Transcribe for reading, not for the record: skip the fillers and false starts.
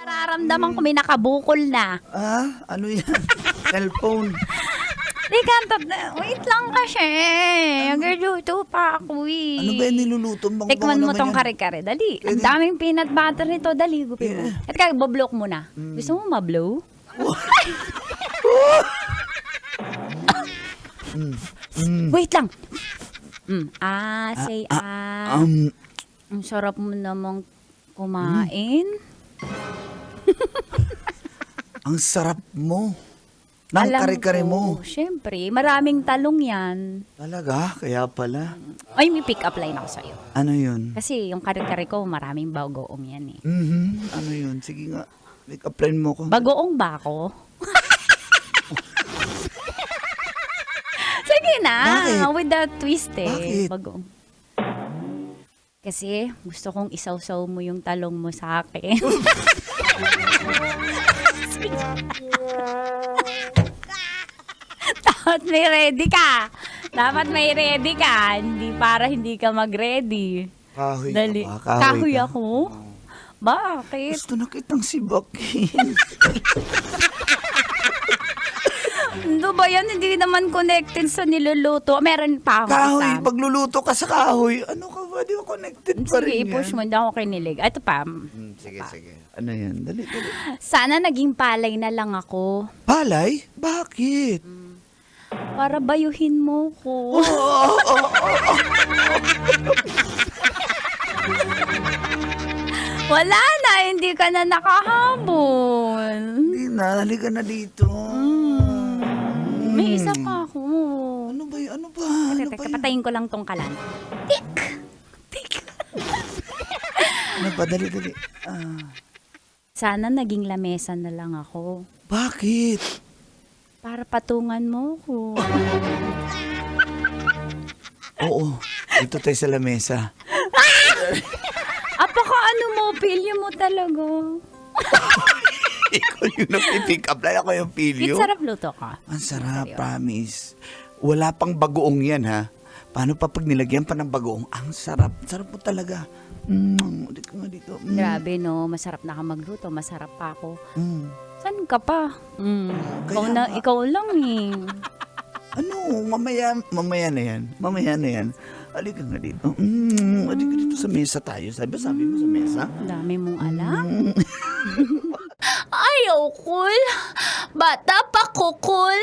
Nararamdaman ko may nakabukol na. Ah, ano yan? Cellphone. Wait lang kasi. Nagluto pa ako eh. Ano ba yung niluluto? Tikman mo tong kare-kare. Dali. Ang daming peanut butter nito. Dali, gupin mo. At kaya, bablock mo na. Gusto mo mablow? Wait lang. Say Ang sarap mo namang kumain. Ang sarap mo. Nang kare-kare mo. Siyempre, maraming talong yan. Talaga? Kaya pala. Ay, may pick-up line ako sa'yo. Ano yun? Kasi yung kare-kare ko, maraming bagoong yan eh. Ano yun? Sige nga. Make-up-line mo ko. Bagoong ba ako? Sige na. Bakit? With that twist eh. Bakit? Bagoong. Kasi gusto kong isawsaw mo yung talong mo sa akin. Dapat may ready ka. Dapat may ready ka. Hindi para hindi ka mag-ready. Kahoy Dali. ka ba? Kahoy ka? ako? Bakit? Gusto na kitang sibakin. Ano ba yan? Hindi naman connected sa niluluto. Meron pa ako Kahoy, isa. pagluluto ka sa kahoy, ano ka ba? Di ba connected pa Sige, rin i-push yan? mo. Hindi ako kinilig. Ito pa. Sige. Ano yan? Dali. Sana naging palay na lang ako. Palay? Bakit? Para bayuhin mo ko. Wala na. Hindi ka na nakahabol. Hindi na, halika na dito. May isa pa ako. Ano ba yun? Ano ba Teka, yun? patayin ko lang tong kalan. Tik! Ano ba? Dali. Sana naging lamesa na lang ako. Bakit? Para patungan mo ko. Oo, dito tayo sa lamesa. Apaka ano mo, pilyo mo talaga. Ikaw yung nag-pick up line, ako yung pilyo. Sarap luto ka. Ang sarap, promise. Wala pang bagoong yan, ha? Paano pa pag nilagyan pa ng bagoong? Ang sarap. Sarap mo talaga. Dito nga dito. Grabe no, masarap na ka magluto, masarap pa ako. Saan ka pa? Ikaw lang eh. Ano, mamaya na yan. Halika nga dito. Halika dito sa mesa tayo. Sabi mo sa mesa? Dami mong alam. Ayaw, cool. Bata pa ko, cool.